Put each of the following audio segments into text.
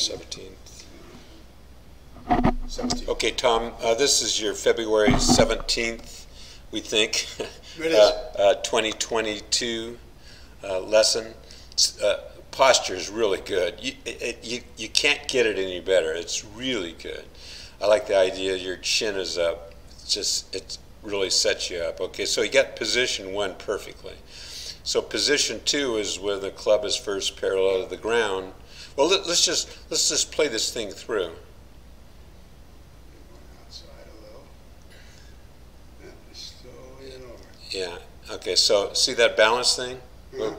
17th. 17th. Okay, Tom, this is your February 17th, we think, It is. 2022 lesson. Posture is really good. You can't get it any better. It's really good. I like the idea your chin is up. It really sets you up. Okay, so you got position 1 perfectly. So position 2 is where the club is first parallel to the ground. Well, let's just play this thing through. Outside a little. And just slowly and over. Yeah. Okay. So see that balance thing? We'll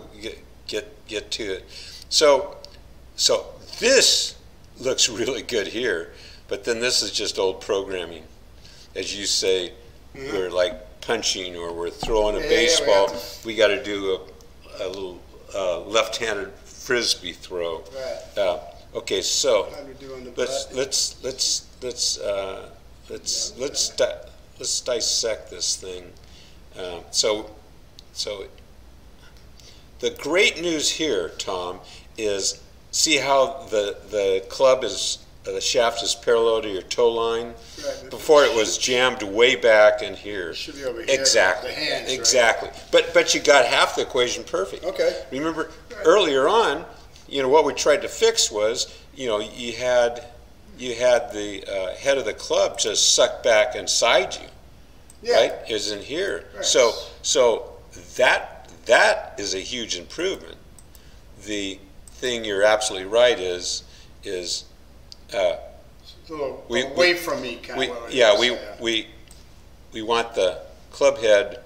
get to it. So this looks really good here, but then this is just old programming, as you say. We're like punching or we're throwing a baseball. We got to do a little left-handed frisbee throw. Right. Okay. So How do we do on the let's dissect this thing. So the great news here, Tom, is see how the club is, the shaft is parallel to your toe line. Right. Before it was jammed way back in here. It should be over here. Exactly. The hands, exactly. Right? But you got half the equation perfect. Okay. Remember earlier on, what we tried to fix was, you had the head of the club just sucked back inside you. Yeah. Right? Is in here. Right. So that is a huge improvement. The thing you're absolutely right is a little away from me kind of. Yeah, we want the club head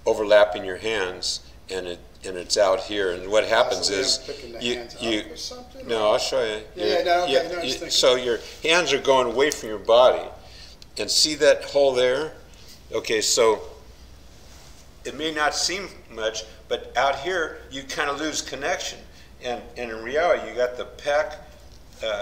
overlapping your hands, and it's out here. And what happens is no, I'll show you. So your hands are going away from your body, and see that hole there. Okay, so it may not seem much, but out here you kind of lose connection, and in reality you got the pec.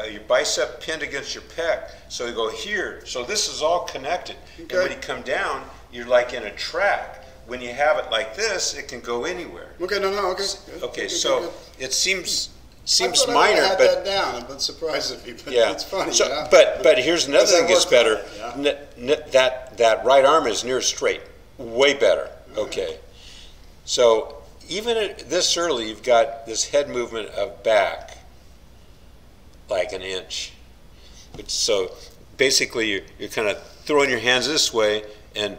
Your bicep pinned against your pec, so you go here. So this is all connected. Okay. And when you come down, you're like in a track. When you have it like this, it can go anywhere. Okay, okay. Okay, good, so good. it seems minor, I had but that down. I've been surprised at me, but yeah, it's funny. So, yeah. but here's another thing that's better. Yeah. That right arm is near straight, way better. Okay, so even at this early, you've got this head movement of back. Like an inch. So basically you're kind of throwing your hands this way and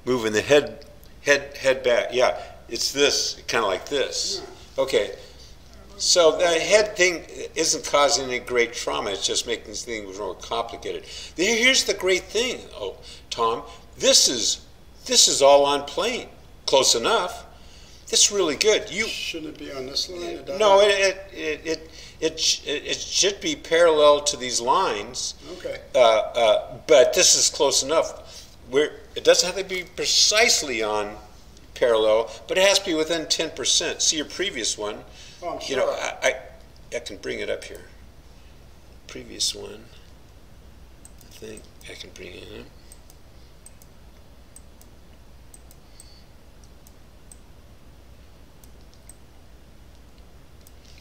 moving the head back. Yeah, it's this, kind of like this. Okay, so the head thing isn't causing any great trauma, it's just making things more complicated. Here's the great thing, Tom, this is all on plane, close enough. It's really good. Shouldn't it be on this line? No, it should be parallel to these lines. Okay. But this is close enough. It doesn't have to be precisely on parallel, but it has to be within 10%. See your previous one. Oh, I'm sure. I can bring it up here. Previous one. I think I can bring it up.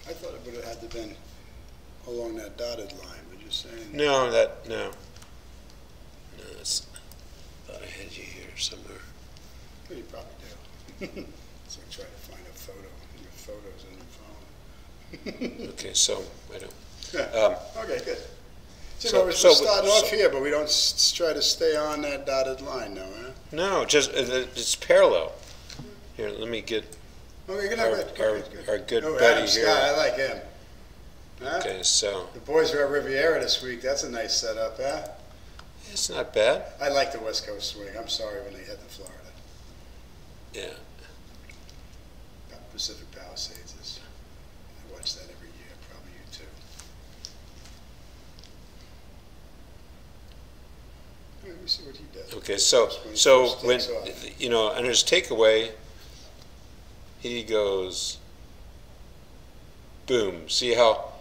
I thought it would have had to been along that dotted line, but you're saying... No, no. I thought I had you here somewhere. Well, you probably do. So try to find a photo, your photos on your phone. Okay, so I don't... Yeah. Okay, good. So we're starting off here, but we don't try to stay on that dotted line, no, huh? No, just it's parallel. Here, let me get... Okay, good. Our good buddy here. Scott, I like him. Huh? Okay, so the boys are at Riviera this week. That's a nice setup, huh? It's not bad. I like the West Coast swing. I'm sorry when they head to Florida. Yeah. Pacific Palisades is. I watch that every year. Probably you too. Let me see what he does. Okay, so when on his takeaway. He goes, boom. See how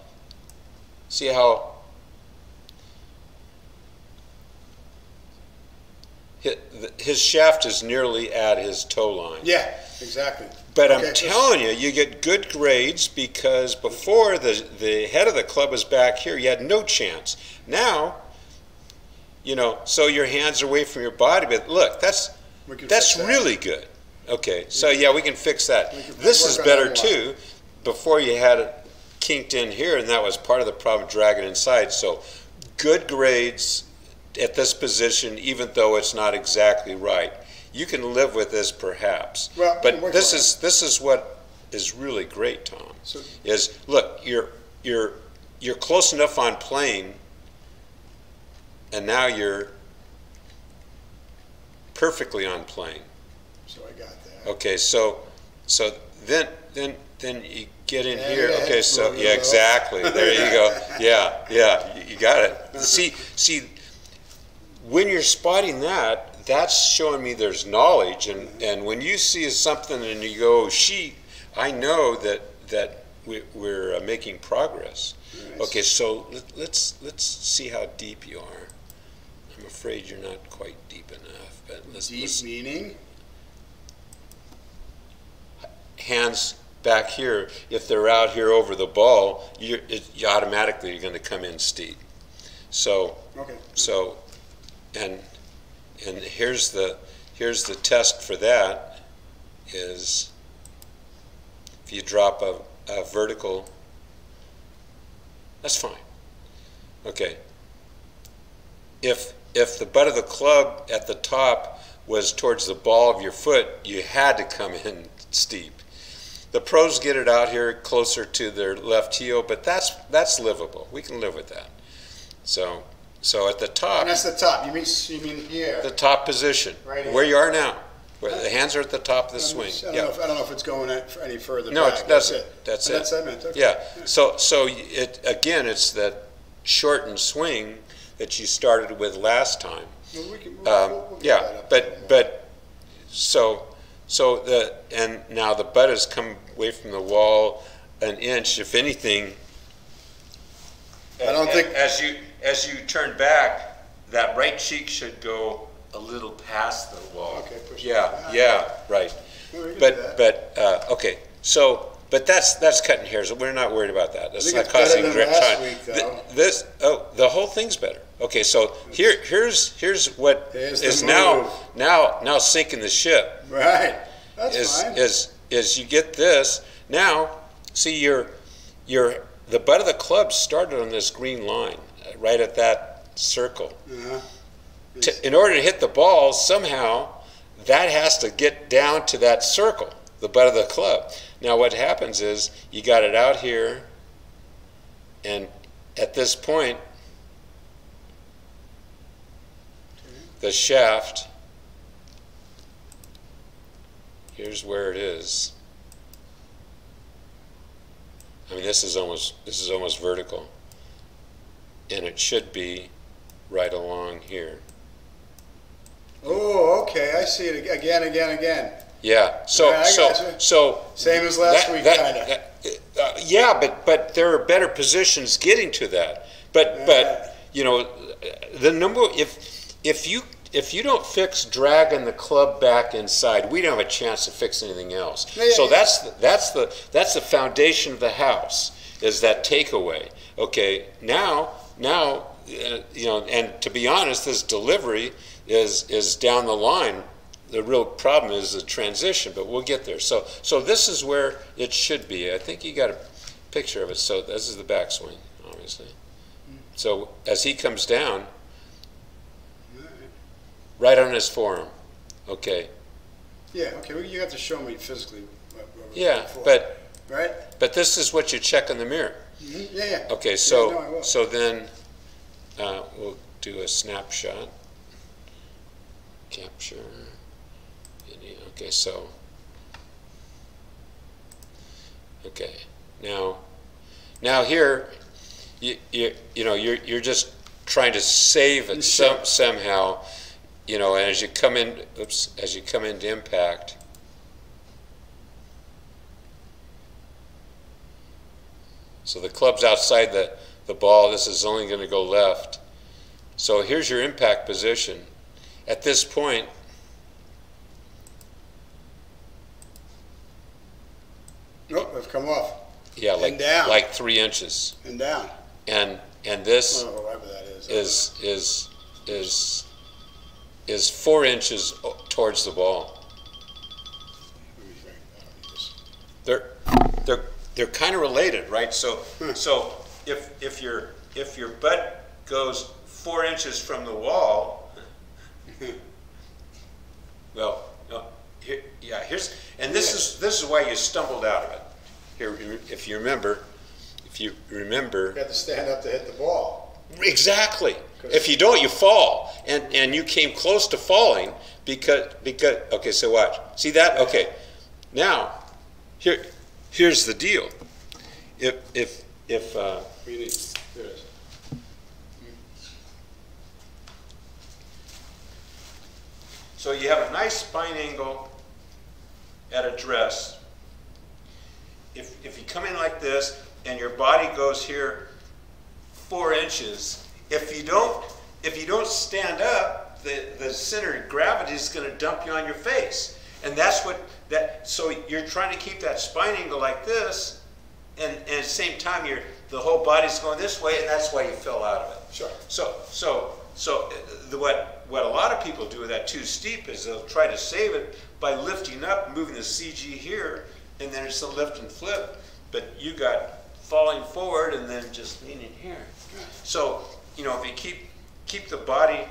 his shaft is nearly at his toe line. Yeah, exactly. But I'm telling you, you get good grades because before the head of the club was back here, you had no chance. Now, you know, so your hands are away from your body, but look, that's really good. Okay, so yeah, we can fix that. This is better too. Before you had it kinked in here, and that was part of the problem, dragging inside. So good grades at this position, even though it's not exactly right. You can live with this perhaps, well, but this is what is really great, Tom. So, is look, you're close enough on plane, and now you're perfectly on plane. So I got that. Okay, so then you get in here. Okay, so yeah, exactly. There you go. Yeah, you got it. See, when you're spotting that, that's showing me there's knowledge, and when you see something and you go, I know that we're making progress. Nice. Okay, so let's see how deep you are. I'm afraid you're not quite deep enough, but let's meaning hands back here. If they're out here over the ball, you automatically you're going to come in steep. So and here's the test for that is if you drop a vertical, that's fine. Okay. If the butt of the club at the top was towards the ball of your foot, you had to come in steep. The pros get it out here closer to their left heel, but that's livable. We can live with that. So at the top. And that's the top. You mean here? The top position. Right here. Where you are now. Where the hands are at the top of the swing. I don't know if it's going any further no, back. That's it. That's it. Okay. Yeah. So it's that shortened swing that you started with last time. Well, we'll yeah, and now the butt has come away from the wall an inch, if anything. I don't think as you turn back, that right cheek should go a little past the wall. Okay, push right. No, Okay, so but that's cutting hairs. We're not worried about that. That's not causing direct time. The whole thing's better. Okay, so here's what is now sinking the ship. Right. That's fine. Is you get this now? See, the butt of the club started on this green line, right at that circle. In order to hit the ball, somehow that has to get down to that circle, the butt of the club. Now what happens is you got it out here, and at this point, the shaft, here's where it is. I mean, this is almost vertical, and it should be right along here. Oh, okay, I see it again. Yeah. So same as last week, kind of. Yeah, but there are better positions getting to that. But you know, the number if you don't fix dragging the club back inside, we don't have a chance to fix anything else. So that's the foundation of the house, is that takeaway. Okay, now you know, and to be honest, this delivery is down the line. The real problem is the transition, but we'll get there. So this is where it should be. I think you got a picture of it. So this is the backswing, obviously. So as he comes down, right on his forearm. Okay. Yeah. Okay. Well, you have to show me physically. Yeah, but this is what you check in the mirror. Mm-hmm. Yeah. Okay. So then we'll do a snapshot. Capture. Okay. So. Okay. Now here, you know you're just trying to save it somehow. You know, and as you come into impact, so the club's outside the ball. This is only going to go left. So here's your impact position. At this point, Nope, they've come off. Yeah, like And down. like 3 inches. And down. And this Or whatever that is 4 inches towards the ball. Let me think. They're kind of related, right? So if your butt goes 4 inches from the wall, well, no, here's this is why you stumbled out of it. Here, if you remember, You have to stand up to hit the ball. exactly. If you don't, you fall, and you came close to falling because okay. So watch. See that? Okay. Now, here's the deal. If We need, there it is. So you have a nice spine angle at address. If you come in like this and your body goes here 4 inches, if you don't stand up, the center of gravity is going to dump you on your face, and that's what that. So you're trying to keep that spine angle like this, and at the same time the whole body's going this way, and that's why you fell out of it. Sure. What a lot of people do with that too steep is they'll try to save it by lifting up, moving the CG here, and then it's a lift and flip. But you got falling forward and then just leaning here. So if you keep the body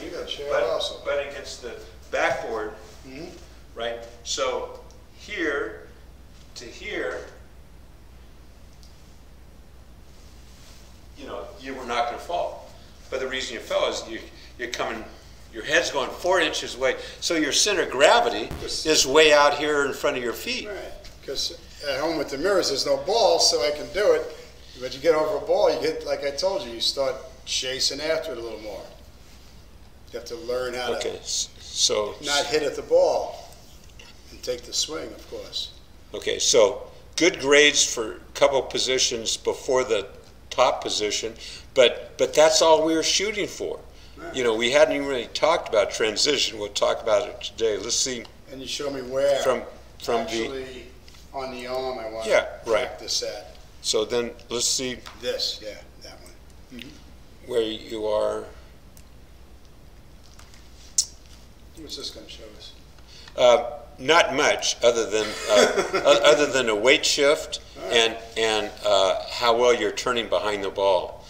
You got to share it also. butt against the backboard, right? So here to here, you were not going to fall. But the reason you fell is you're coming, your head's going 4 inches away, so your center of gravity is way out here in front of your feet. Right, because at home with the mirrors, there's no ball, so I can do it. But you get over a ball, you get, like I told you, you start chasing after it a little more. You have to learn how to not hit at the ball and take the swing, of course. Okay, so good grades for a couple positions before the top position, but that's all we were shooting for. Right. We hadn't even really talked about transition. We'll talk about it today. Let's see. And you show me where from actually on the arm I want to practice at. So then let's see. This, yeah, that one. Mm-hmm. Where you are. What's this going to show us? Not much, other than a weight shift and how well you're turning behind the ball.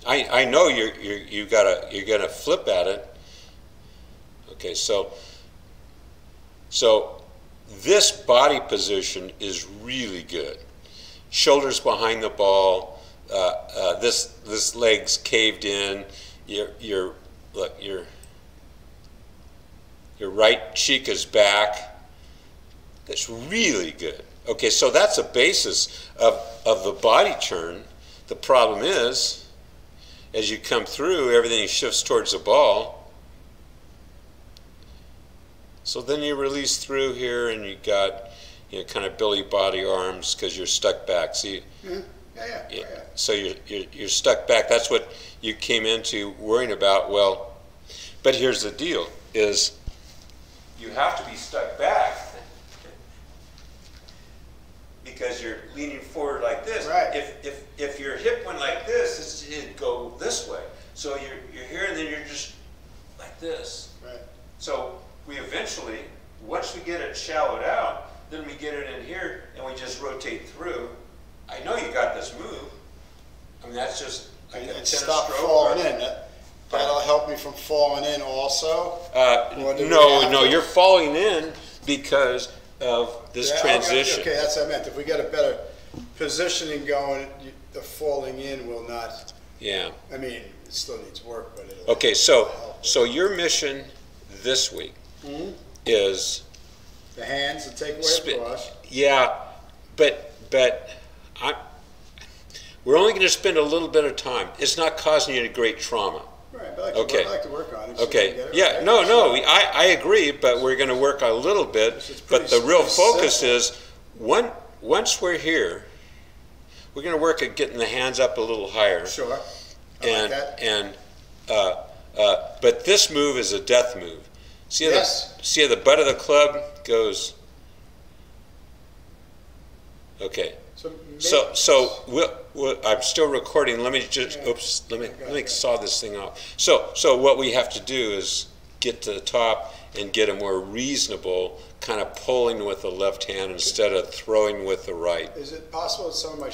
I know you're gonna flip at it. Okay, so this body position is really good. Shoulders behind the ball. This leg's caved in. Your right cheek is back. That's really good. Okay, so that's a basis of the body turn. The problem is, as you come through, everything shifts towards the ball. So then you release through here, and you got kind of Billy body arms because you're stuck back. See? Yeah. So you're stuck back. That's what you came into worrying about. Well, but here's the deal: is you have to be stuck back because you're leaning forward like this. Right. If your hip went like this, it'd go this way. So you're here, and then you're just like this. Right. So we eventually, once we get it shallowed out, then we get it in here, and we just rotate through. I know you got this move. I mean, that's just like a tennis stop stroke. Falling in. That'll help me from falling in also? No, you're falling in because of this transition. Okay, that's what I meant. If we get a better positioning going, the falling in will not. Yeah. I mean, it still needs work, but it'll. Okay, so your mission this week is the hands to take away across. Yeah, but we're only going to spend a little bit of time. It's not causing you any great trauma. Right, but I like to work on it. Okay, yeah, no, I agree, but we're going to work a little bit. But the real focus is, once we're here, we're going to work at getting the hands up a little higher. Sure, I like that. But this move is a death move. See how Yes. see how the butt of the club goes. Okay. So I'm still recording. Let me just let me saw this thing off. So what we have to do is get to the top and get a more reasonable kind of pulling with the left hand instead of throwing with the right. Is it possible that some of my